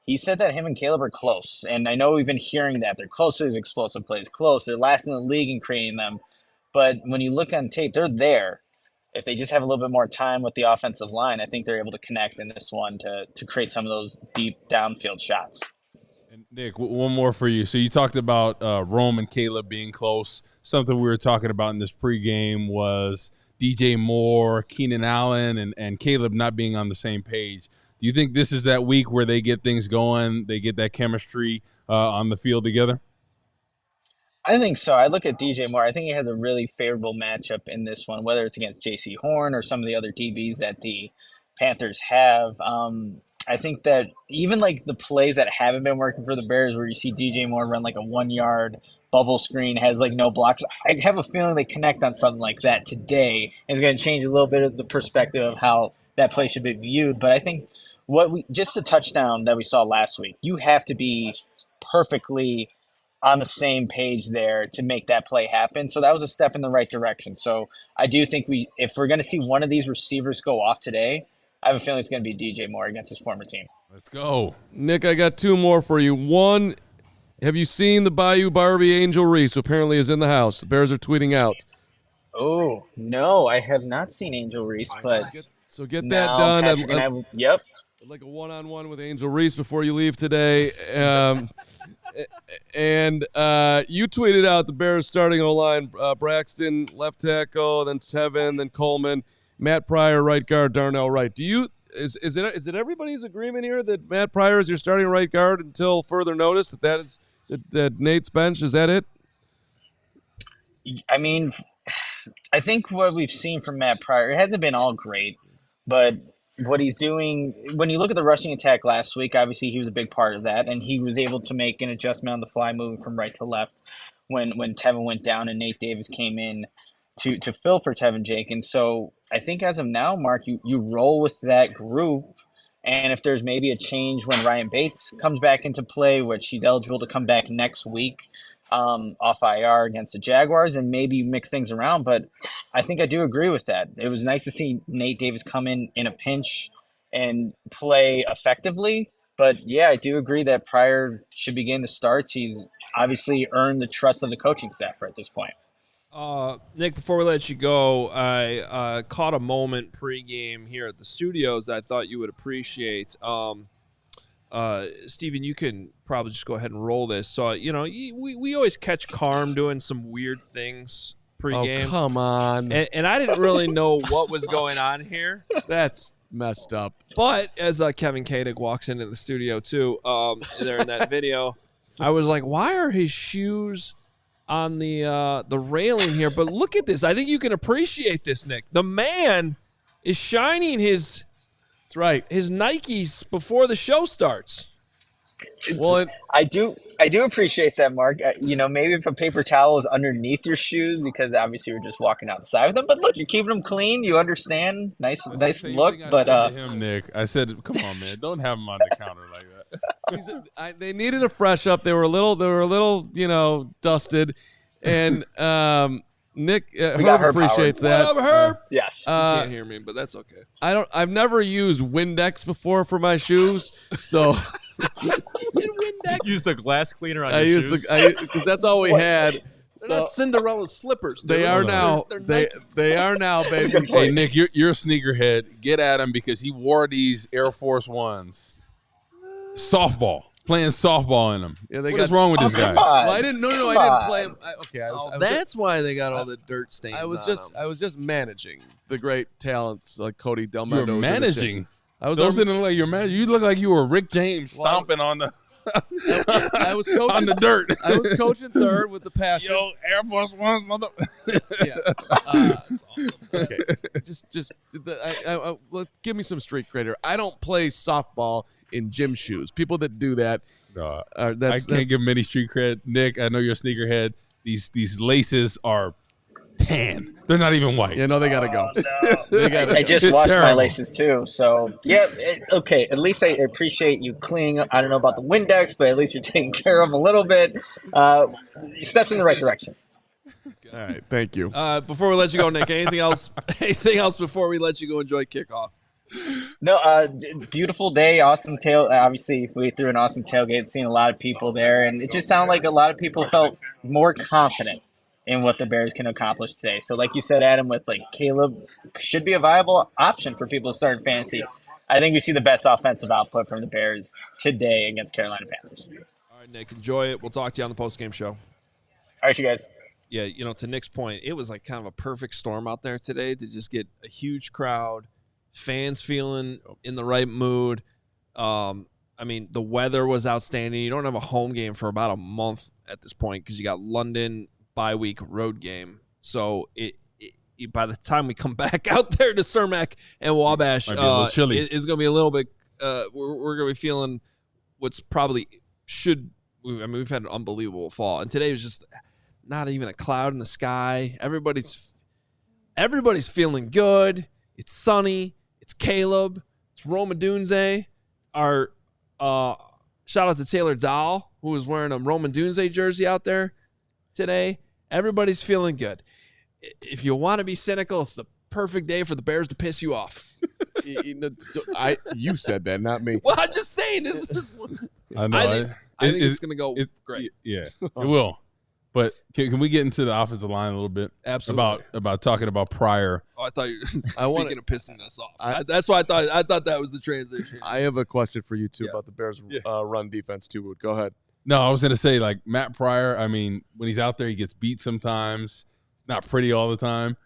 he said that him and Caleb are close. And I know we've been hearing that they're close to these explosive plays, close. They're last in the league in creating them. But when you look on tape, they're there. If they just have a little bit more time with the offensive line, I think they're able to connect in this one to create some of those deep downfield shots. And Nick, one more for you. So you talked about Rome and Caleb being close. Something we were talking about in this pregame was DJ Moore, Keenan Allen, and Caleb not being on the same page. Do you think this is that week where they get things going, they get that chemistry on the field together? I think so. I look at DJ Moore. I think he has a really favorable matchup in this one, whether it's against J.C. Horn or some of the other DBs that the Panthers have. I think that even the plays that haven't been working for the Bears, where you see DJ Moore run a 1-yard bubble screen, has no blocks. I have a feeling they connect on something like that today. It's going to change a little bit of the perspective of how that play should be viewed. But I think just the touchdown that we saw last week, you have to be perfectly on the same page there to make that play happen. So that was a step in the right direction. So I do think if we're going to see one of these receivers go off today, I have a feeling it's going to be DJ Moore against his former team. Let's go. Nick, I got 2 more for you. One, have you seen the Bayou Barbie Angel Reese, who apparently is in the house? The Bears are tweeting out. Oh, no, I have not seen Angel Reese, but so get that done. Yep. Like a one-on-one with Angel Reese before you leave today. And you tweeted out the Bears starting O-line, Braxton, left tackle, then Tevin, then Coleman, Matt Pryor, right guard, Darnell Wright. Is it everybody's agreement here that Matt Pryor is your starting right guard until further notice that Nate's bench? Is that it? I mean, I think what we've seen from Matt Pryor, it hasn't been all great, but what he's doing, when you look at the rushing attack last week, obviously he was a big part of that, and he was able to make an adjustment on the fly, moving from right to left when Tevin went down and Nate Davis came in to fill for Tevin Jenkins. So I think as of now, Mark, you roll with that group, and if there's maybe a change when Ryan Bates comes back into play, which he's eligible to come back next week, off IR against the Jaguars and maybe mix things around. But I think I do agree with that. It was nice to see Nate Davis come in a pinch and play effectively. But yeah, I do agree that Pryor should begin the starts. He's obviously earned the trust of the coaching staff at this point. Nick, before we let you go, I caught a moment pregame here at the studios that I thought you would appreciate. Steven, you can probably just go ahead and roll this. So, we always catch Carm doing some weird things pregame. Oh, come on. And I didn't really know what was going on here. That's messed up. But as Kevin Kadick walks into the studio, too, there in that video, I was like, why are his shoes on the railing here? But look at this. I think you can appreciate this, Nick. The man is shining his Nikes before the show starts. Well, I do appreciate that, Mark. Maybe if a paper towel is underneath your shoes, because obviously you're just walking outside with them. But look, you're keeping them clean. You understand. Nice look. But to him, Nick, I said, "Come on, man, don't have them on the counter like that." They needed a fresh up. They were a little, dusted, and Nick Herb appreciates that. What up, Herb? Yes. You can't hear me, but that's okay. I've never used Windex before for my shoes, so Used a glass cleaner on I your used shoes. because that's all we had. They're not Cinderella slippers. Dude. They are now. They're They are now, baby. Hey, Nick, you're a sneakerhead. Get at him because he wore these Air Force Ones. Playing softball in them. Yeah, What is wrong with this guy? Well, I didn't. No, I didn't play them. That's why they got all the dirt stains. I was on just managing the great talents like Cody Del You were Mendoza. managing. Those didn't look like you're managing. You look like you were Rick James stomping on the I was coaching on the dirt. I was coaching third with the passion. Yo, Air Force One, mother. Yeah, that's awesome. Okay, give me some street credit. I don't play softball in gym shoes. People that do that, I can't give him any street cred. Nick, I know you're a sneakerhead. These laces are tan. They're not even white. Yeah, no, they gotta go. No. I just It's washed my terrible. laces too. So yeah, okay. At least I appreciate you cleaning up. I don't know about the Windex, but at least you're taking care of them a little bit. Steps in the right direction. All right, thank you. Before we let you go, Nick, anything else? Anything else before we let you go enjoy kickoff? No, beautiful day, awesome tail. Obviously, we threw an awesome tailgate, seeing a lot of people there, and it just sounded like a lot of people felt more confident in what the Bears can accomplish today. So, like you said, Adam, with Caleb should be a viable option for people to start in fantasy. I think we see the best offensive output from the Bears today against Carolina Panthers. All right, Nick, enjoy it. We'll talk to you on the post-game show. All right, you guys. Yeah, to Nick's point, it was like kind of a perfect storm out there today to just get a huge crowd, fans feeling in the right mood. The weather was outstanding. You don't have a home game for about a month at this point because you got London bye-week road game. So by the time we come back out there to Cermak and Wabash, Might be a little chilly. It's going to be a little bit we're going to be feeling what's probably we've had an unbelievable fall. And today was just not even a cloud in the sky. Everybody's feeling good. It's sunny. It's Caleb. It's Roma Dunze. Our shout out to Taylor Dahl, who was wearing a Roman Dunze jersey out there today. Everybody's feeling good. If you want to be cynical, it's the perfect day for the Bears to piss you off. You said that, not me. Well, I'm just saying this is. I know. I think it's going to go great. Yeah, it will. But can we get into the offensive line a little bit? Absolutely. About talking about Pryor. Oh, I thought you were speaking of pissing us off. That's why I thought that was the transition. I have a question for you too Yeah. about the Bears' run defense too. Wood, go ahead. No, I was going to say, Matt Pryor, when he's out there, he gets beat sometimes. It's not pretty all the time.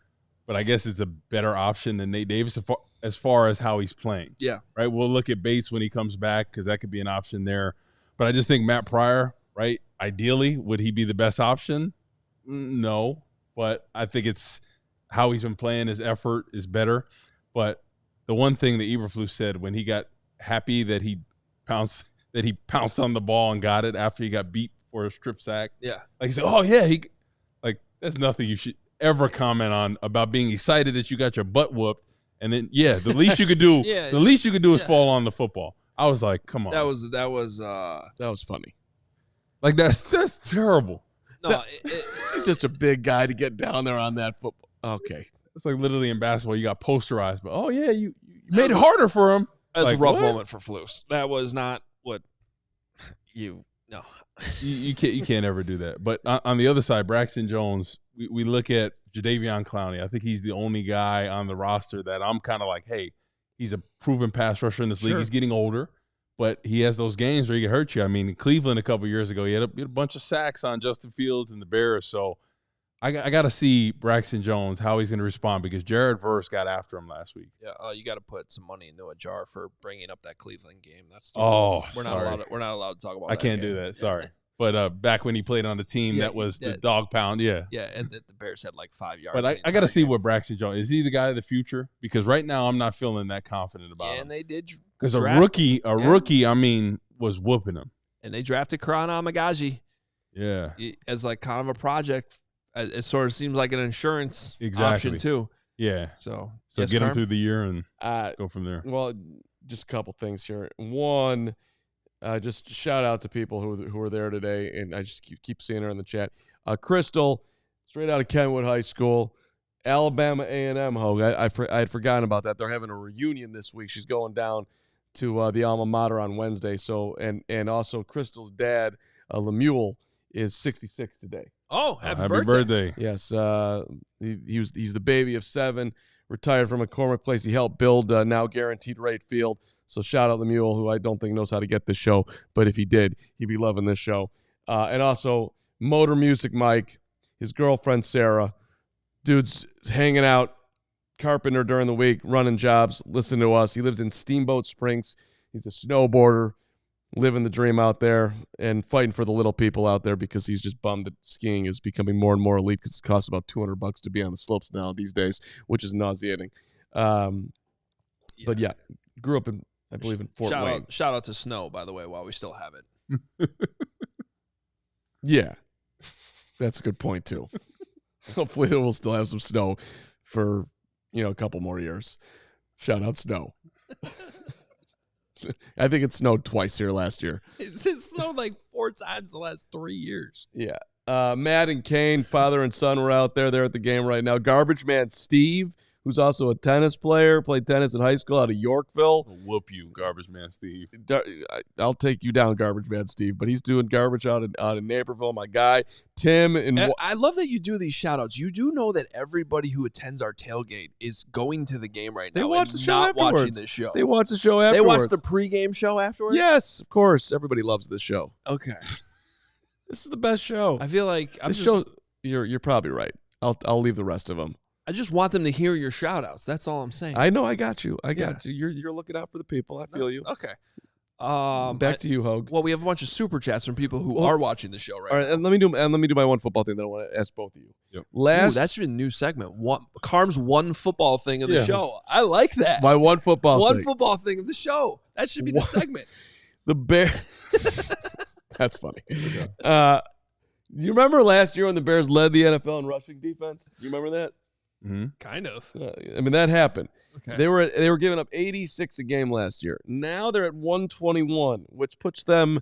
But I guess it's a better option than Nate Davis as far as how he's playing. Yeah. Right? We'll look at Bates when he comes back because that could be an option there. But I just think Matt Pryor, right, ideally, would he be the best option? No. But I think it's how he's been playing. His effort is better. But the one thing that Eberflus said when he got happy that he pounced on the ball and got it after he got beat for a strip sack. Yeah. He said, oh, yeah, that's nothing you should ever comment on about being excited that you got your butt whooped. And then, the least you could do, is fall on the football. I was like, come on. That was That was funny. That's terrible. No, he's just a big guy to get down there on that football. Okay. It's like literally in basketball, you got posterized, but oh yeah, you made it harder for him. That was like, a rough what? moment for Flus. That was not what you no. You can't ever do that. But on the other side, Braxton Jones, we look at Jadeveon Clowney. I think he's the only guy on the roster that I'm kind of like, hey, he's a proven pass rusher in this league. He's getting older, but he has those games where he can hurt you. I mean, in Cleveland a couple years ago, he had a bunch of sacks on Justin Fields and the Bears. So I got to see Braxton Jones, how he's going to respond, because Jared Verse got after him last week. Yeah, you got to put some money into a jar for bringing up that Cleveland game. That's we're not allowed to talk about. I can't do that. Sorry. But back when he played on the team that was the dog pound, yeah, and the Bears had like 5 yards. But I got to see what Braxton Jones is. He the guy of the future? Because right now I'm not feeling that confident about him. And they did because a rookie, I mean, was whooping him. And they drafted Carolina Panthers. Yeah, as like kind of a project. It sort of seems like an insurance option too. Yeah. So get him through the year and go from there. Well, just a couple things here. One, just shout out to people who were there today, and I just keep seeing her in the chat. Crystal, straight out of Kenwood High School, Alabama A&M. Hoge. I had forgotten about that. They're having a reunion this week. She's going down to the alma mater on Wednesday. So and also Crystal's dad, Lemuel, is 66 today. Oh, happy birthday. Yes, he's the baby of 7, retired from McCormick Place. He helped build now Guaranteed Rate Field. So shout out Lemuel, who I don't think knows how to get this show, but if he did, he'd be loving this show. And also Motor Music Mike, his girlfriend Sarah, dude's hanging out, carpenter during the week, running jobs, listening to us. He lives in Steamboat Springs. He's a snowboarder, living the dream out there and fighting for the little people out there, because he's just bummed that skiing is becoming more and more elite, because it costs about $200 to be on the slopes now these days, which is nauseating. But yeah, grew up in, I believe, in Fort Wayne. Shout out to snow, by the way, while we still have it. Yeah, that's a good point too. Hopefully we'll still have some snow for, a couple more years. Shout out snow. I think it snowed twice here last year. It snowed like 4 times the last 3 years. Yeah. Matt and Kane, father and son, were out there. They're at the game right now. Garbage Man Steve, who's also a tennis player, played tennis in high school out of Yorkville. I'll whoop you, Garbage Man Steve. I'll take you down, Garbage Man Steve. But he's doing garbage out in Naperville. My guy, Tim. And I love that you do these shout-outs. You do know that everybody who attends our tailgate is going to the game right now. They watch the show not afterwards. Watching this show. They watch the show afterwards. They watch the pregame show afterwards? Yes, of course. Everybody loves this show. Okay. This is the best show. I feel like you're probably right. I'll leave the rest of them. I just want them to hear your shout-outs. That's all I'm saying. I know. I got you. You're looking out for the people. I feel you. Okay. Back to you, Hoge. Well, we have a bunch of super chats from people who are watching the show right now. All right, and let me do my one football thing that I want to ask both of you. Yep. That should be a new segment. Carm's one football thing of the show. I like that. My one football thing of the show. That should be the segment. The Bears. That's funny. You remember last year when the Bears led the NFL in rushing defense? Do you remember that? Mm-hmm. Kind of. I mean, that happened. Okay. They were giving up 86 a game last year. Now they're at 121, which puts them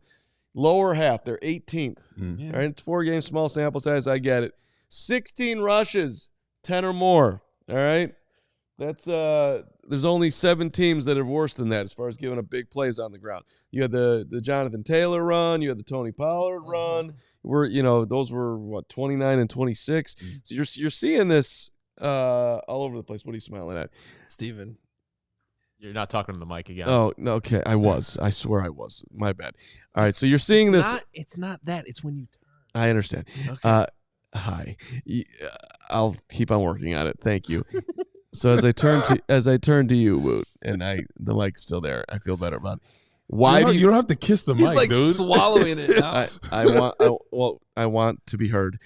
lower half. They're 18th. Mm-hmm. All right, it's 4 games, small sample size. I get it. 16 rushes, 10 or more. All right, that's there's only 7 teams that are worse than that as far as giving up big plays on the ground. You had the Jonathan Taylor run. You had the Tony Pollard run. Those were 29 and 26. Mm-hmm. So you're seeing this all over the place. What are you smiling at, Steven? You're not talking to the mic again. Oh, no, okay. I was. I swear I was. My bad. All right, so you're seeing this. It's not that. It's when you turn. I understand. Okay. Hi. I'll keep on working on it. Thank you. So as I turn to you, Woot, and the mic's still there, I feel better about it. Why do you don't have to kiss the mic, He's like dude. swallowing it now. I want to be heard.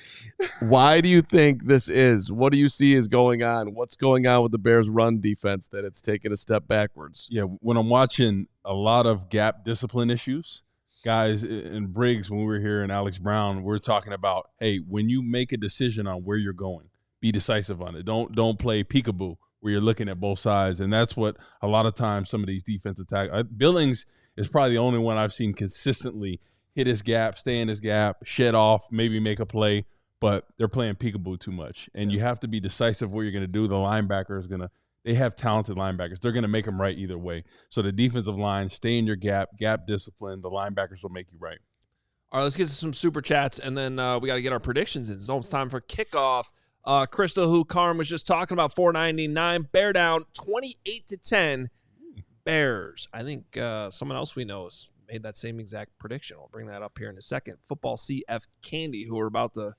Why do you think this is? What do you see is going on? What's going on with the Bears' run defense that it's taken a step backwards? Yeah, when I'm watching a lot of gap discipline issues, guys in Briggs, when we were here in Alex Brown, we're talking about, hey, when you make a decision on where you're going, be decisive on it. Don't play peekaboo where you're looking at both sides. And that's what a lot of times some of these defensive tackles – Billings is probably the only one I've seen consistently hit his gap, stay in his gap, shed off, maybe make a play, but they're playing peekaboo too much. And you have to be decisive what you're going to do. The linebacker is going to – they have talented linebackers. They're going to make them right either way. So the defensive line, stay in your gap discipline. The linebackers will make you right. All right, let's get to some super chats, and then we got to get our predictions in. It's almost time for kickoff. Crystal, who Carm was just talking about, $4.99. Bear down 28-10. Bears. I think someone else we know has made that same exact prediction. I'll bring that up here in a second. Football CF Candy, who we're about to,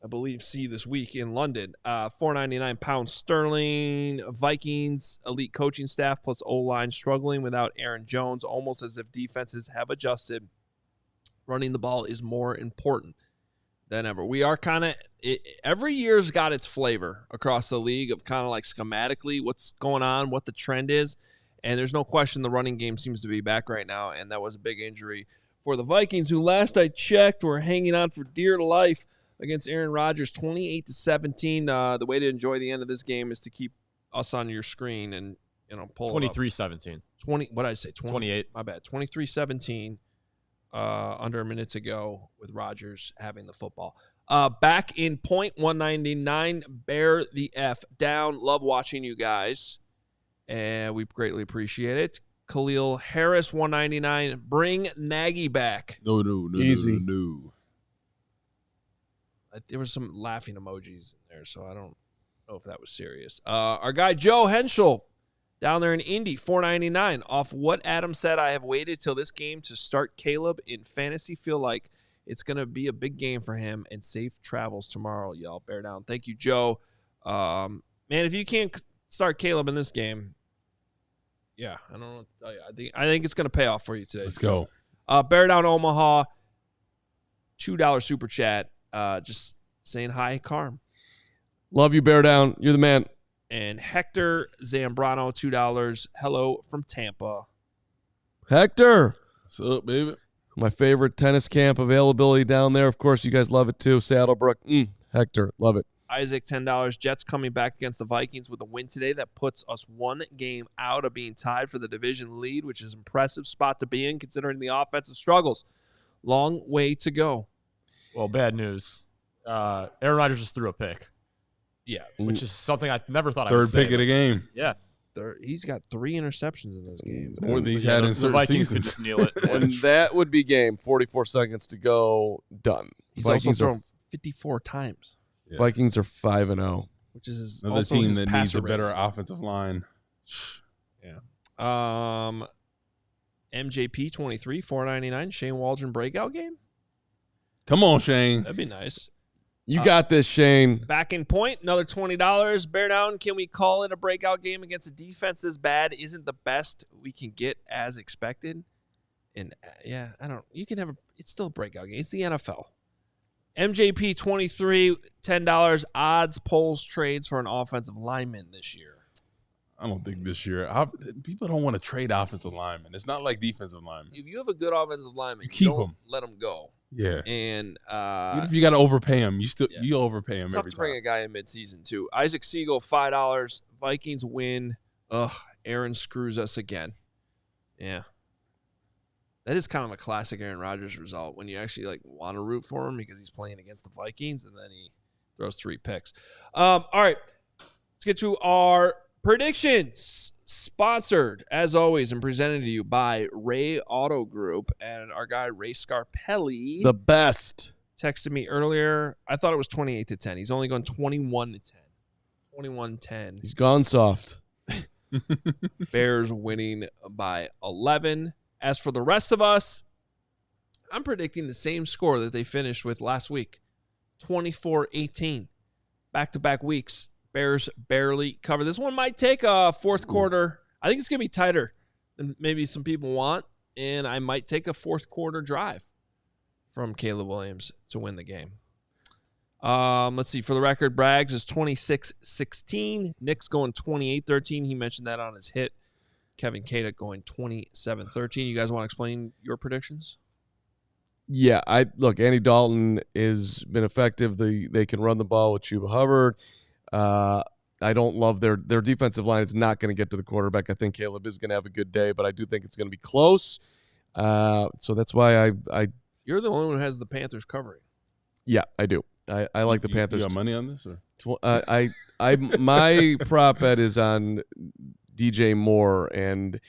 I believe, see this week in London. $4.99 pound sterling. Vikings elite coaching staff plus O-line struggling without Aaron Jones, almost as if defenses have adjusted. Running the ball is more important than ever. We are kind of every year's got its flavor across the league of kind of like schematically what's going on, what the trend is. And there's no question the running game seems to be back right now, and that was a big injury for the Vikings, who last I checked were hanging on for dear life against Aaron Rodgers, 28-17. The way to enjoy the end of this game is to keep us on your screen and pull 23-17. 20. What did I say? 28. My bad. 23-17. Under a minute to go with Rodgers having the football. Back in point, 199. Bear the F down. Love watching you guys. And we greatly appreciate it. Khalil Harris, 199. Bring Nagy back. No. Easy. No. There was some laughing emojis in there, so I don't know if that was serious. Our guy Joe Henschel down there in Indy, $4.99. Off what Adam said, I have waited till this game to start Caleb in fantasy. Feel like it's going to be a big game for him, and safe travels tomorrow, y'all. Bear down. Thank you, Joe. Man, if you can't start Caleb in this game, yeah, I don't know what to tell you. I think it's going to pay off for you today. Let's go. Bear down Omaha, $2 super chat. Just saying hi, Carm. Love you, Bear Down. You're the man. And Hector Zambrano, $2. Hello from Tampa. Hector. What's up, baby? My favorite tennis camp availability down there. Of course, you guys love it too. Saddlebrook. Hector, love it. Isaac, $10. Jets coming back against the Vikings with a win today that puts us one game out of being tied for the division lead, which is an impressive spot to be in considering the offensive struggles. Long way to go. Well, bad news. Aaron Rodgers just threw a pick. Yeah. Which is something I never thought I would say. Third pick of the game. Yeah. He's got 3 interceptions in this game. More than he's had in certain Vikings seasons. could just kneel it. And that would be game. 44 seconds to go. Done. He's Vikings also thrown 54 times. Yeah. Vikings are 5-0. Which is Another also team his that needs passer a better rating. offensive line. MJP 23, $4.99. Shane Waldron breakout game. Come on, Shane. That'd be nice. You got this, Shane. Back in point, another $20. Bear down. Can we call it a breakout game against a defense as bad isn't the best we can get as expected? And yeah, I don't. You can have it's still a breakout game. It's the NFL. MJP 23, $10. Odds, polls, trades for an offensive lineman this year. I don't think this year. People don't want to trade offensive linemen. It's not like defensive linemen. If you have a good offensive lineman, You keep don't him. let him go. Yeah. And Even if you got to overpay him, you overpay him tough every to bring time. a guy in midseason too. Isaac Siegel, $5. Vikings win. Ugh, Aaron screws us again. Yeah. That is kind of a classic Aaron Rodgers result when you actually want to root for him because he's playing against the Vikings and then he throws 3 picks. All right, let's get to our predictions. Sponsored, as always, and presented to you by Ray Auto Group and our guy Ray Scarpelli. The best. Texted me earlier. I thought it was 28-10. He's only going 21-10. 21-10. He's gone soft. Bears winning by 11. As for the rest of us, I'm predicting the same score that they finished with last week. 24-18. Back-to-back weeks. Bears barely cover. This one might take a fourth quarter. I think it's going to be tighter than maybe some people want, and I might take a fourth quarter drive from Caleb Williams to win the game. Let's see. For the record, Braggs is 26-16. Nick's going 28-13. He mentioned that on his hit. Kevin Kadek going 27-13. You guys want to explain your predictions? Yeah, Andy Dalton has been effective. They can run the ball with Chuba Hubbard. I don't love their defensive line. It's not going to get to the quarterback. I think Caleb is going to have a good day, but I do think it's going to be close. So that's why You're You're the only one who has the Panthers covering. Yeah, I do. I like the Panthers. You got money on this? Or? My prop bet is on DJ Moore, and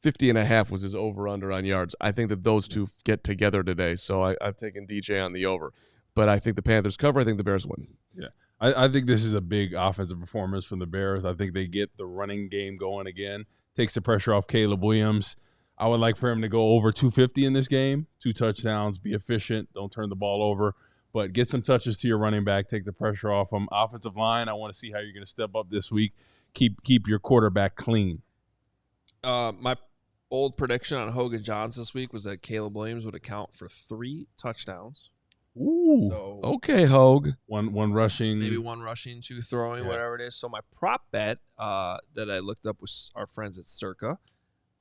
50.5 was his over-under on yards. I think that those two get together today, so I've taken DJ on the over. But I think the Panthers cover. I think the Bears win. Yeah. I think this is a big offensive performance from the Bears. I think they get the running game going again. Takes the pressure off Caleb Williams. I would like for him to go over 250 in this game. 2 touchdowns, be efficient, don't turn the ball over. But get some touches to your running back, take the pressure off him. Offensive line, I want to see how you're going to step up this week. Keep your quarterback clean. My bold prediction on Hoge and Johns this week was that Caleb Williams would account for 3 touchdowns. Ooh, So okay, Hoge. One rushing. Maybe 1 rushing, 2 throwing, whatever it is. So my prop bet that I looked up with our friends at Circa,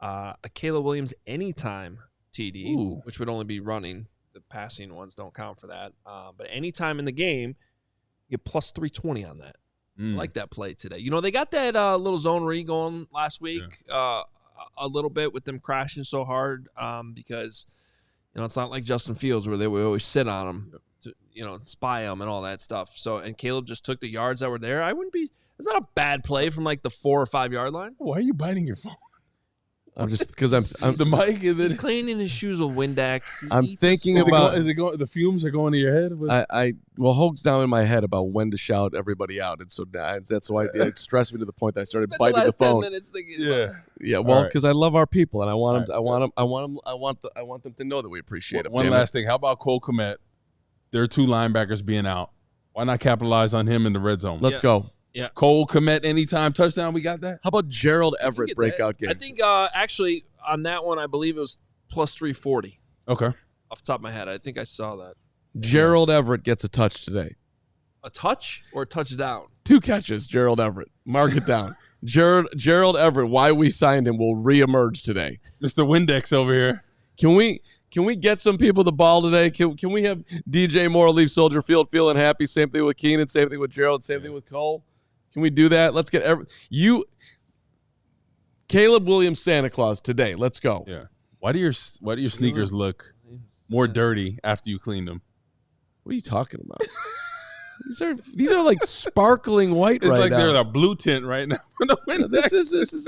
a Caleb Williams anytime TD, which would only be running. The passing ones don't count for that. But anytime in the game, you get plus 320 on that. I like that play today. You know, they got that little zone read going last week a little bit with them crashing so hard because, you know, it's not like Justin Fields where they would always sit on them to, you know, spy them and all that stuff. So, and Caleb just took the yards that were there. It's not a bad play from like the 4 or 5 yard line. Why are you biting your phone? I'm just because I'm the mic. He's cleaning his shoes with Windex. I'm thinking about is it going? The fumes are going to your head. Well, Hoge's down in my head about when to shout everybody out, and so that's why it stressed me to the point that I started biting the phone. 10 minutes thinking Yeah. Well, because I love our people, and I want them. I want them to know that we appreciate it. One last thing. How about Cole Kmet? There are 2 linebackers being out. Why not capitalize on him in the red zone? Let's go. Yeah. Cole Kmet anytime touchdown. We got that. How about Gerald Everett breakout game? I think actually on that one, I believe it was plus 340. Okay. Off the top of my head, I think I saw that. Gerald Everett gets a touch today. A touch or a touchdown? 2 catches, Gerald Everett. Mark it down. Gerald Everett, why we signed him, will reemerge today. Mr. Windex over here. Can we get some people the ball today? Can we have DJ Moore leave Soldier Field feeling happy? Same thing with Keenan. Same thing with Gerald. Same thing with Cole. Can we do that? Let's get Caleb Williams Santa Claus today. Let's go. Yeah. Why do your sneakers look more dirty after you cleaned them? What are you talking about? These are like sparkling white it's right like now. they're the blue tint right now. This is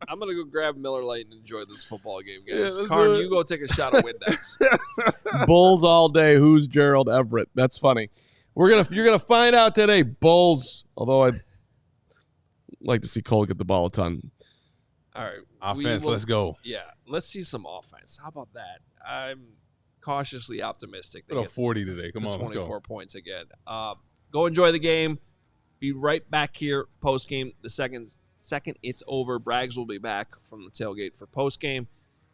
I'm gonna go grab Miller Lite and enjoy this football game, guys. Yeah, Carm, you go take a shot of Windex. Bulls all day. Who's Gerald Everett? That's funny. You're gonna find out today. Bulls. Although I'd like to see Cole get the ball a ton. All right, offense. Let's go. Yeah, let's see some offense. How about that? I'm cautiously optimistic. Put up 40 today. Come on, 24 let's go. points again. Go enjoy the game. Be right back here post game. The second it's over, Braggs will be back from the tailgate for post game,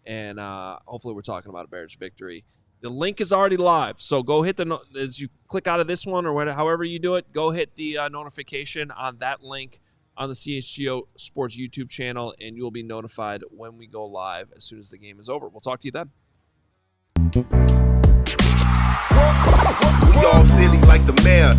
and hopefully we're talking about a Bears victory. The link is already live, so go hit as you click out of this one or whatever, however you do it. Go hit the notification on that link on the CHGO Sports YouTube channel, and you will be notified when we go live as soon as the game is over. We'll talk to you then. We all silly like the mayor.